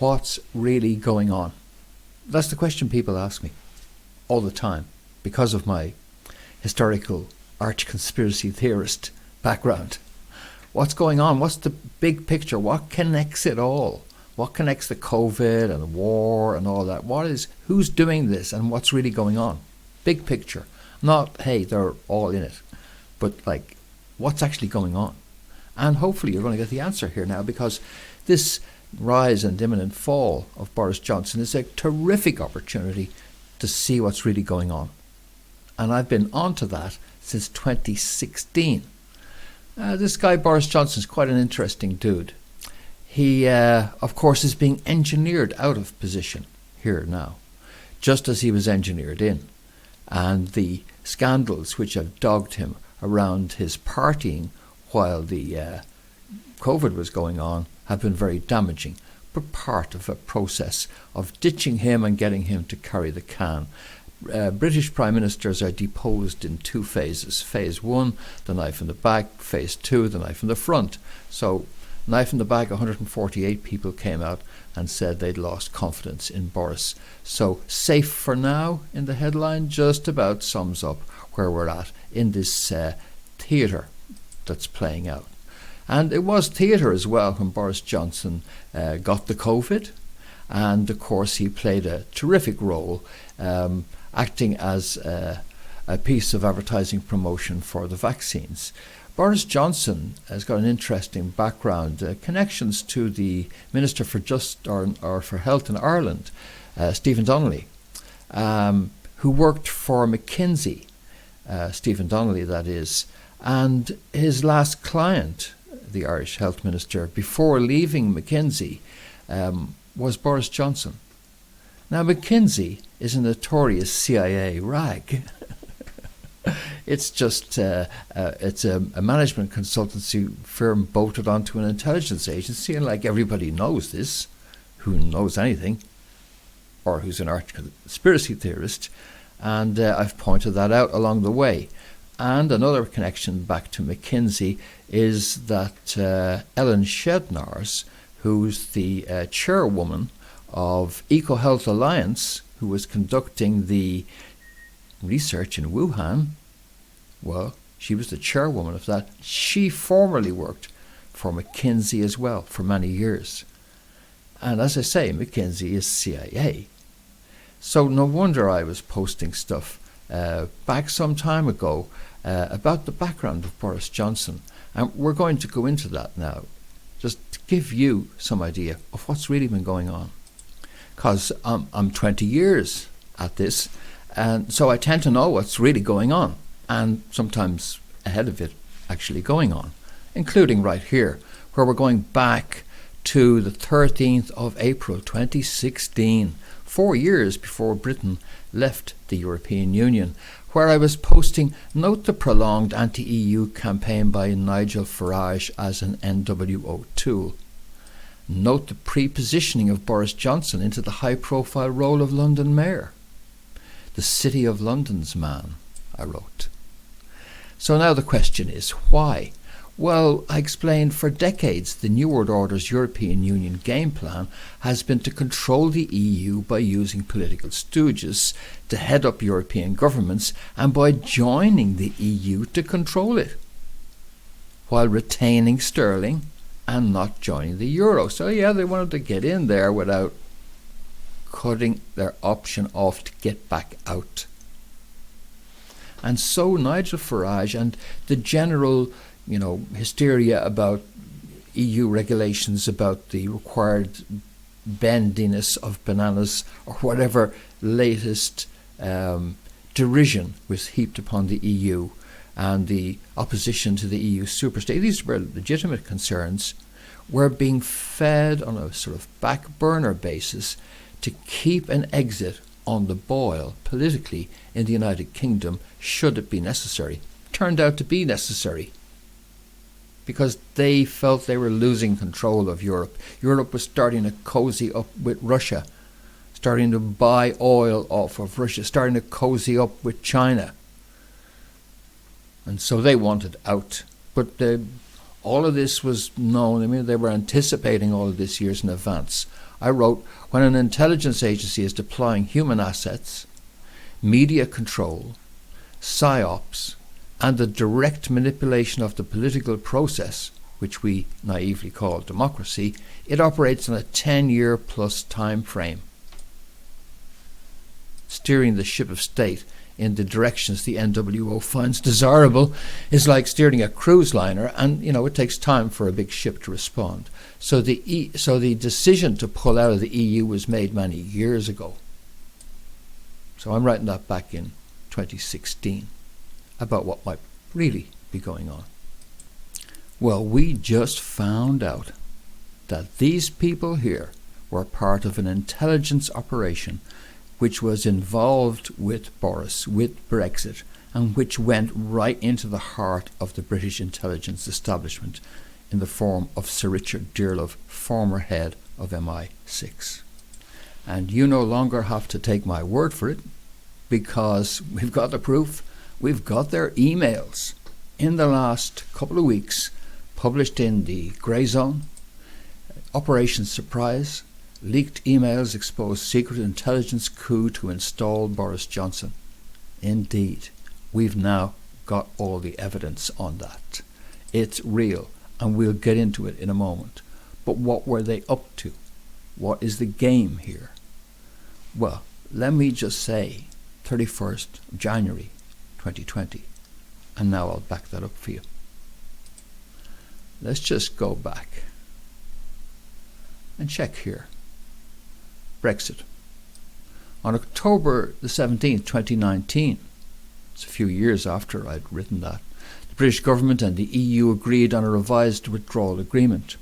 what's really going on? That's the question people ask me all the time because of my historical arch conspiracy theorist background. What's going on? What's the big picture? What connects it all? What connects the COVID and the war and all that? Who's doing this and what's really going on? Big picture. Not, hey, they're all in it. But like, what's actually going on? And hopefully you're going to get the answer here now, because this rise and imminent fall of Boris Johnson is a terrific opportunity to see what's really going on. And I've been onto that since 2016. This guy Boris Johnson is quite an interesting dude. He, of course, is being engineered out of position here now, just as he was engineered in. And the scandals which have dogged him around his partying while the COVID was going on have been very damaging, but part of a process of ditching him and getting him to carry the can. British Prime Ministers are deposed in two phases. Phase 1, the knife in the back. Phase 2, the knife in the front. So, knife in the back, 148 people came out and said they'd lost confidence in Boris. So, safe for now in the headline just about sums up where we're at in this theatre that's playing out. And it was theatre as well when Boris Johnson got the COVID. And of course he played a terrific role acting as a piece of advertising promotion for the vaccines. Boris Johnson has got an interesting background, connections to the Minister for for Health in Ireland, Stephen Donnelly, who worked for McKinsey, Stephen Donnelly that is, and his last client, the Irish Health Minister, before leaving McKinsey, was Boris Johnson. Now, McKinsey is a notorious CIA rag. It's just it's a management consultancy firm bolted onto an intelligence agency, and like everybody knows this, who knows anything, or who's an arch conspiracy theorist, and I've pointed that out along the way. And another connection back to McKinsey is that Ellen Shednars, who's the chairwoman of EcoHealth Alliance, who was conducting the research in Wuhan, well, she was the chairwoman of that. She formerly worked for McKinsey as well for many years. And as I say, McKinsey is CIA. So no wonder I was posting stuff back some time ago about the background of Boris Johnson. And we're going to go into that now, just to give you some idea of what's really been going on. Because I'm 20 years at this, and so I tend to know what's really going on, and sometimes ahead of it actually going on, including right here, where we're going back to the 13th of April 2016, 4 years before Britain left the European Union, where I was posting, note the prolonged anti-EU campaign by Nigel Farage as an NWO tool. Note the pre-positioning of Boris Johnson into the high-profile role of London Mayor. The City of London's man, I wrote. So now the question is, why? Well, I explained for decades the New World Order's European Union game plan has been to control the EU by using political stooges to head up European governments and by joining the EU to control it, while retaining sterling and not joining the euro. So yeah, they wanted to get in there without cutting their option off to get back out. And so Nigel Farage and the general, hysteria about EU regulations, about the required bendiness of bananas, or whatever latest derision was heaped upon the EU, and the opposition to the EU superstate, these were legitimate concerns, were being fed on a sort of back burner basis to keep an exit on the boil politically in the United Kingdom should it be necessary. Turned out to be necessary, because they felt they were losing control of Europe. Europe was starting to cozy up with Russia, starting to buy oil off of Russia, starting to cozy up with China. And so they wanted out. But All of this was known. I mean, they were anticipating all of this years in advance. I wrote, when an intelligence agency is deploying human assets, media control, psyops, and the direct manipulation of the political process, which we naively call democracy, it operates on a 10-year plus time frame, steering the ship of state in the directions the NWO finds desirable is like steering a cruise liner, and it takes time for a big ship to respond. So the decision to pull out of the EU was made many years ago. So I'm writing that back in 2016 about what might really be going on. Well, we just found out that these people here were part of an intelligence operation which was involved with Boris, with Brexit, and which went right into the heart of the British intelligence establishment in the form of Sir Richard Dearlove, former head of MI6. And you no longer have to take my word for it, because we've got the proof. We've got their emails in the last couple of weeks, published in the Grey Zone. Operation Surprise. Leaked emails expose secret intelligence coup to install Boris Johnson. Indeed, we've now got all the evidence on that. It's real, and we'll get into it in a moment. But what were they up to? What is the game here? Well, let me just say 31st of January 2020, and now I'll back that up for you. Let's just go back and check here. Brexit. On October the 17th, 2019, it's a few years after I'd written that, the British government and the EU agreed on a revised withdrawal agreement.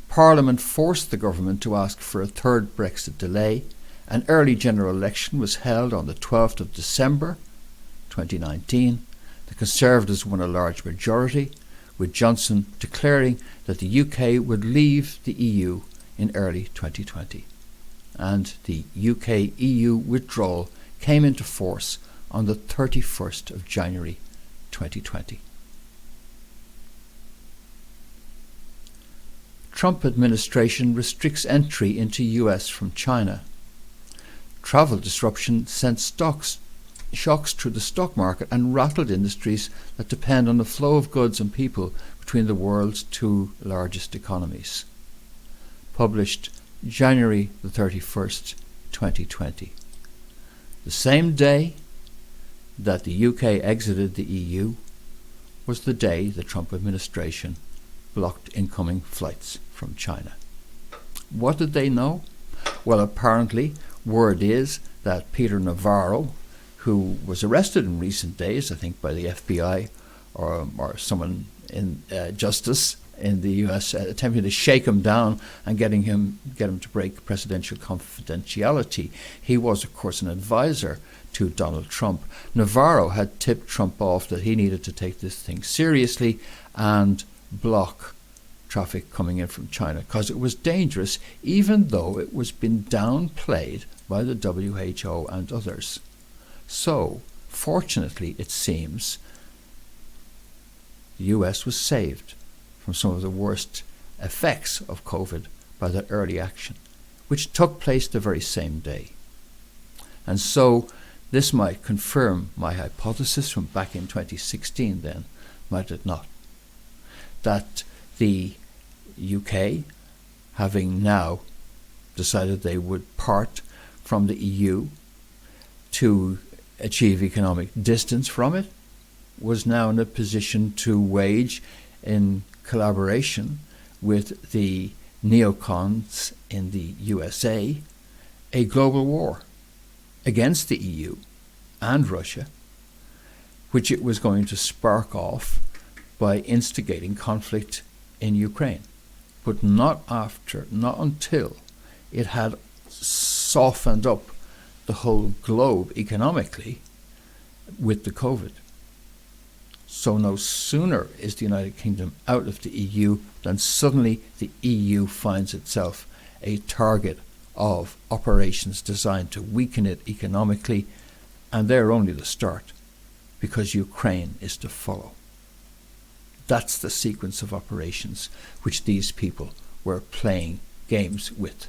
Parliament forced the government to ask for a third Brexit delay. An early general election was held on the 12th of December 2019. The Conservatives won a large majority, with Johnson declaring that the UK would leave the EU in early 2020. And the UK-EU withdrawal came into force on the 31st of January 2020. Trump administration restricts entry into US from China. Travel disruption sent shocks through the stock market and rattled industries that depend on the flow of goods and people between the world's two largest economies. Published January the 31st, 2020. The same day that the UK exited the EU was the day the Trump administration blocked incoming flights from China. What did they know? Well, apparently, word is that Peter Navarro, who was arrested in recent days, I think by the FBI or someone in justice in the US, attempting to shake him down and get him to break presidential confidentiality. He was, of course, an advisor to Donald Trump. Navarro had tipped Trump off that he needed to take this thing seriously and block traffic coming in from China, because it was dangerous, even though it was being downplayed by the WHO and others. So, fortunately, it seems, the US was saved from some of the worst effects of COVID by that early action, which took place the very same day. And so this might confirm my hypothesis from back in 2016 then, might it not? That the UK, having now decided they would part from the EU to achieve economic distance from it, was now in a position to wage, in collaboration with the neocons in the USA, a global war against the EU and Russia, which it was going to spark off by instigating conflict in Ukraine, but not until it had softened up the whole globe economically with the COVID. So no sooner is the United Kingdom out of the EU than suddenly the EU finds itself a target of operations designed to weaken it economically, and they're only the start, because Ukraine is to follow. That's the sequence of operations which these people were playing games with.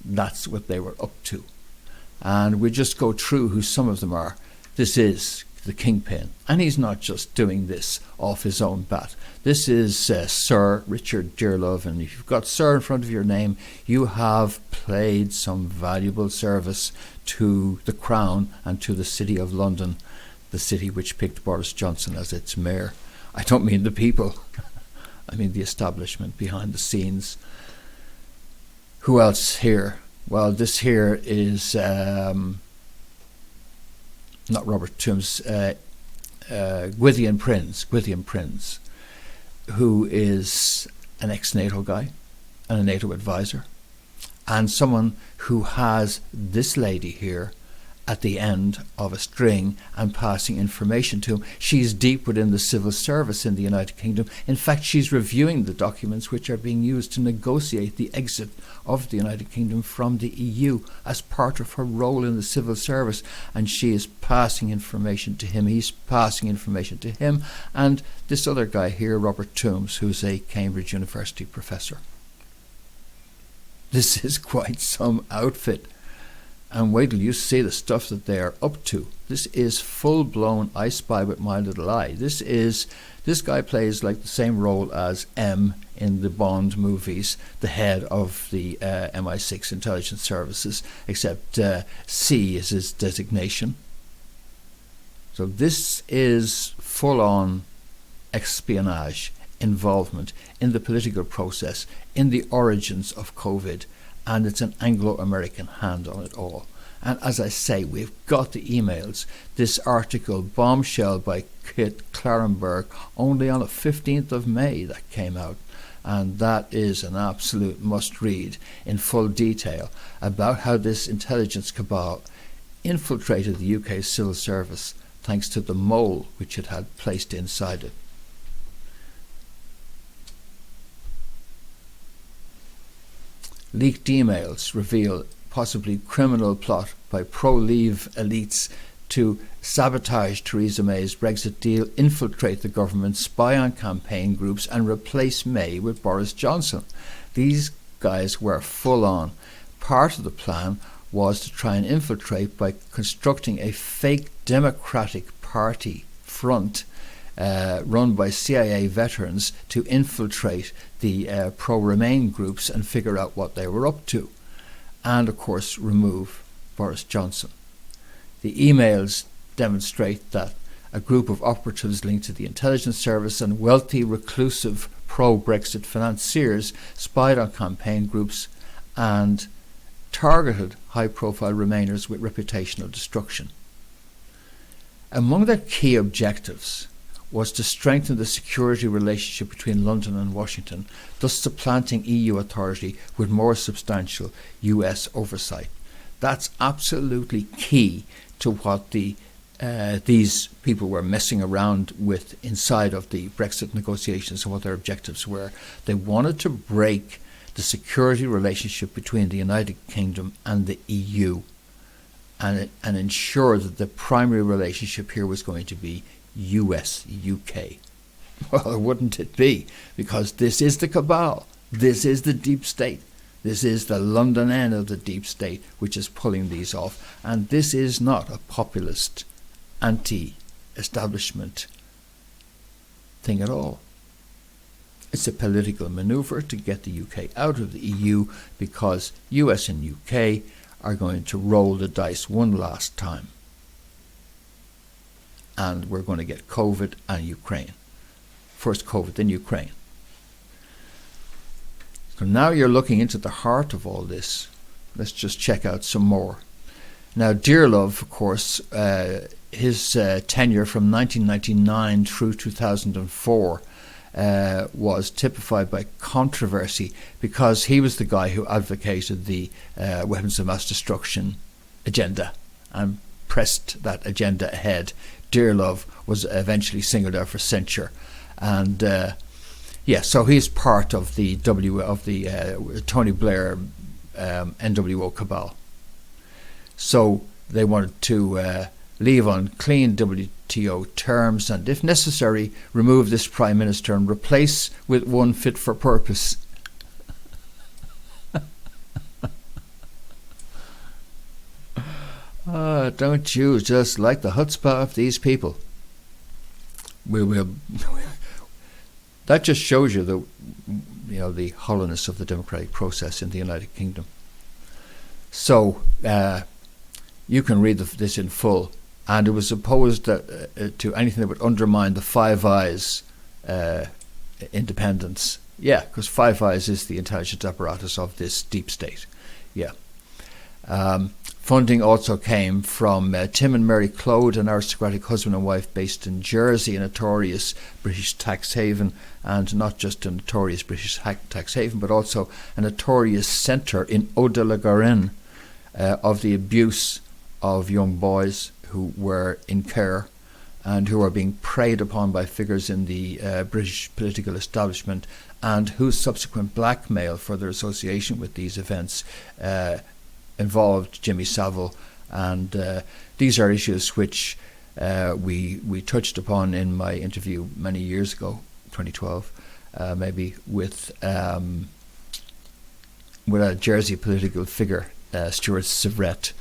That's what they were up to. And we just go through who some of them are. This is the kingpin, and he's not just doing this off his own bat. This is Sir Richard Dearlove, and if you've got Sir in front of your name, you have played some valuable service to the Crown and to the City of London, the city which picked Boris Johnson as its mayor. I don't mean the people, I mean the establishment behind the scenes. Who else here? Well, this here is not Robert Toombs, Gwydion Prince, who is an ex-NATO guy and a NATO advisor, and someone who has this lady here at the end of a string and passing information to him. She's deep within the civil service in the United Kingdom. In fact, she's reviewing the documents which are being used to negotiate the exit of the United Kingdom from the EU as part of her role in the civil service. And she is passing information to him. He's passing information to him. And this other guy here, Robert Toombs, who's a Cambridge University professor. This is quite some outfit. And wait till you see the stuff that they are up to. This is full-blown I Spy with My Little Eye. This guy plays like the same role as M in the Bond movies, the head of the MI6 intelligence services, except C is his designation. So this is full-on espionage, involvement in the political process, in the origins of COVID, and it's an Anglo-American hand on it all. And as I say, we've got the emails. This article, Bombshell by Kit Clarenberg, only on the 15th of May that came out. And that is an absolute must-read in full detail about how this intelligence cabal infiltrated the UK civil service thanks to the mole which it had placed inside it. Leaked emails reveal possibly criminal plot by pro-Leave elites to sabotage Theresa May's Brexit deal, infiltrate the government, spy on campaign groups and replace May with Boris Johnson. These guys were full on. Part of the plan was to try and infiltrate by constructing a fake Democratic Party front run by CIA veterans to infiltrate the pro-Remain groups and figure out what they were up to. And, of course, remove Boris Johnson. The emails demonstrate that a group of operatives linked to the intelligence service and wealthy, reclusive pro-Brexit financiers spied on campaign groups and targeted high-profile Remainers with reputational destruction. Among their key objectives was to strengthen the security relationship between London and Washington, thus supplanting EU authority with more substantial US oversight. That's absolutely key to what these people were messing around with inside of the Brexit negotiations and what their objectives were. They wanted to break the security relationship between the United Kingdom and the EU and ensure that the primary relationship here was going to be US-UK. Well, wouldn't it be? Because this is the cabal. This is the deep state. This is the London end of the deep state which is pulling these off. And this is not a populist, anti-establishment thing at all. It's a political manoeuvre to get the UK out of the EU because US and UK are going to roll the dice one last time. And we're going to get COVID and Ukraine. First COVID, then Ukraine. So now you're looking into the heart of all this. Let's just check out some more. Now, Dearlove, of course, his tenure from 1999 through 2004 was typified by controversy because he was the guy who advocated the weapons of mass destruction agenda and pressed that agenda ahead. Dearlove was eventually singled out for censure, and so he's part of the Tony Blair NWO cabal. So they wanted to leave on clean WTO terms and, if necessary, remove this Prime Minister and replace with one fit for purpose. Don't you just like the chutzpah of these people? That just shows you the hollowness of the democratic process in the United Kingdom. So you can read this in full, and it was opposed to anything that would undermine the Five Eyes independence. Yeah, because Five Eyes is the intelligence apparatus of this deep state. Yeah. Funding also came from Tim and Mary Clode, an aristocratic husband and wife based in Jersey, a notorious British tax haven, and not just a notorious British tax haven, but also a notorious centre in Eau-de-la-Garenne of the abuse of young boys who were in care and who are being preyed upon by figures in the British political establishment, and whose subsequent blackmail for their association with these events involved Jimmy Savile. And these are issues which we touched upon in my interview many years ago, 2012, maybe with a Jersey political figure, Stuart Sivrett.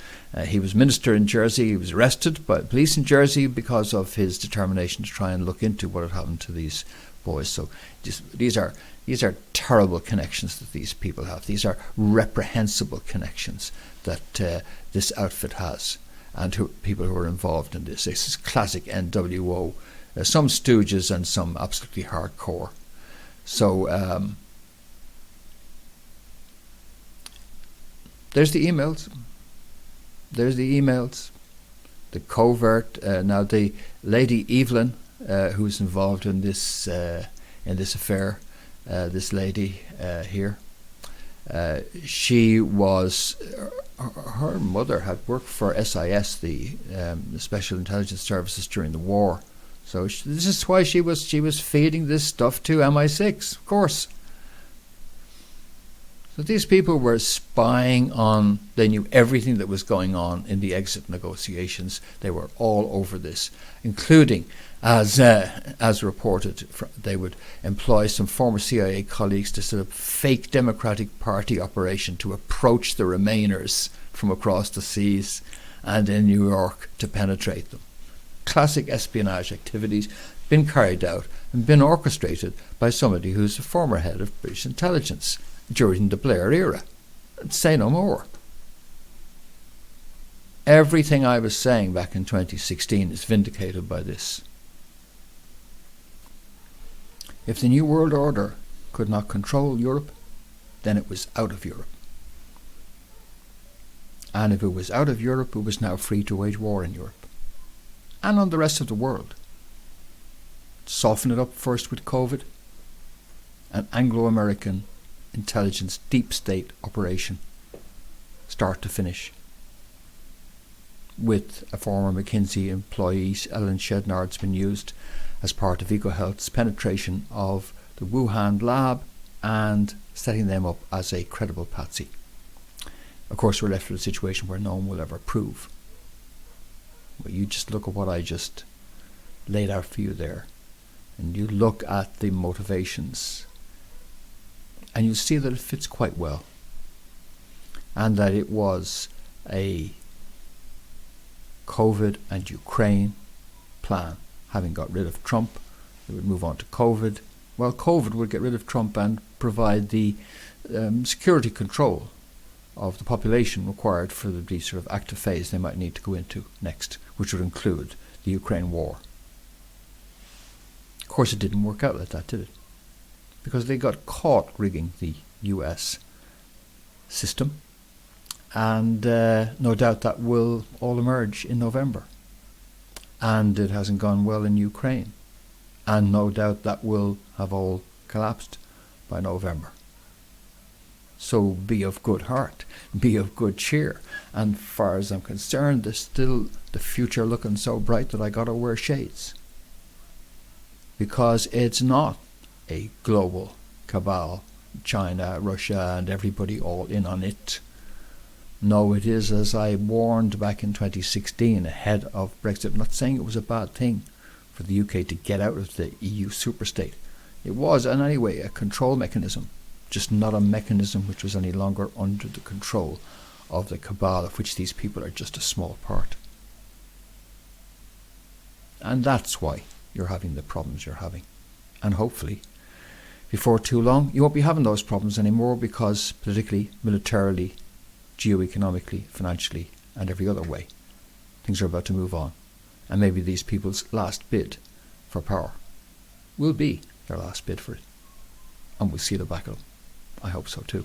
He was minister in Jersey. He was arrested by police in Jersey because of his determination to try and look into what had happened to these boys. So these are terrible connections that these people have. These are reprehensible connections that this outfit has, and people who are involved in this. This is classic NWO. Some stooges and some absolutely hardcore. So there's the emails. The covert. Now the Lady Evelyn, who's involved in this affair, this lady here, she was. Her mother had worked for SIS, the Special Intelligence Services, during the war. So this is why she was feeding this stuff to MI6, of course. So these people were spying on. They knew everything that was going on in the exit negotiations. They were all over this, including, as reported, they would employ some former CIA colleagues to set up fake Democratic Party operation to approach the Remainers from across the seas and in New York to penetrate them. Classic espionage activities been carried out and been orchestrated by somebody who's a former head of British intelligence during the Blair era. Say no more. Everything I was saying back in 2016 is vindicated by this. If the New World Order could not control Europe, then it was out of Europe. And if it was out of Europe, it was now free to wage war in Europe and on the rest of the world. Soften it up first with COVID, an Anglo-American intelligence deep state operation, start to finish, with a former McKinsey employee, Ellen Shednard's been used as part of EcoHealth's penetration of the Wuhan lab and setting them up as a credible patsy. Of course, we're left with a situation where no one will ever prove. But you just look at what I just laid out for you there, and you look at the motivations, and you see that it fits quite well, and that it was a COVID and Ukraine plan. Having got rid of Trump, they would move on to COVID. Well, COVID would get rid of Trump and provide the security control of the population required for the sort of active phase they might need to go into next, which would include the Ukraine war. Of course, it didn't work out like that, did it? Because they got caught rigging the US system, and no doubt that will all emerge in November. And it hasn't gone well in Ukraine, and no doubt that will have all collapsed by November. So be of good heart, be of good cheer, and as far as I'm concerned, there's still the future looking so bright that I gotta wear shades, because it's not a global cabal, China, Russia, and everybody all in on it. No, it is, as I warned back in 2016 ahead of Brexit. I'm not saying it was a bad thing for the UK to get out of the EU superstate. It was, in any way, a control mechanism, just not a mechanism which was any longer under the control of the cabal, of which these people are just a small part. And that's why you're having the problems you're having. And hopefully, before too long, you won't be having those problems anymore, because politically, militarily, geoeconomically, financially, and every other way, things are about to move on. And maybe these people's last bid for power will be their last bid for it. And we'll see the back of them. I hope so too.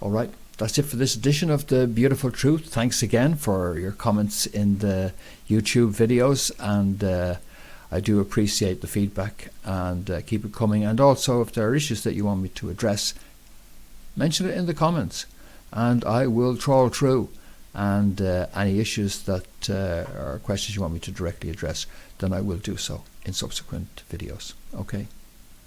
All right, that's it for this edition of The Beautiful Truth. Thanks again for your comments in the YouTube videos, and I do appreciate the feedback, and keep it coming. And also, if there are issues that you want me to address, mention it in the comments, and I will trawl through. And any issues that or questions you want me to directly address, then I will do so in subsequent videos. Okay,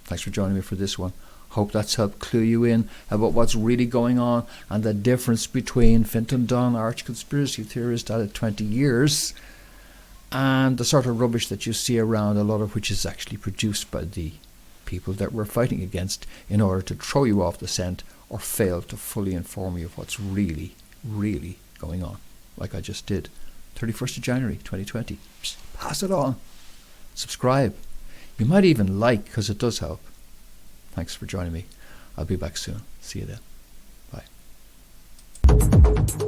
thanks for joining me for this one. Hope that's helped clue you in about what's really going on, and the difference between Fintan Dunn, arch conspiracy theorist at 20 years, and the sort of rubbish that you see around, a lot of which is actually produced by the people that we're fighting against in order to throw you off the scent or fail to fully inform you of what's really, really going on, like I just did. 31st of January 2020. Psst, pass it on. Subscribe. You might even like, because it does help. Thanks for joining me. I'll be back soon. See you then. Bye.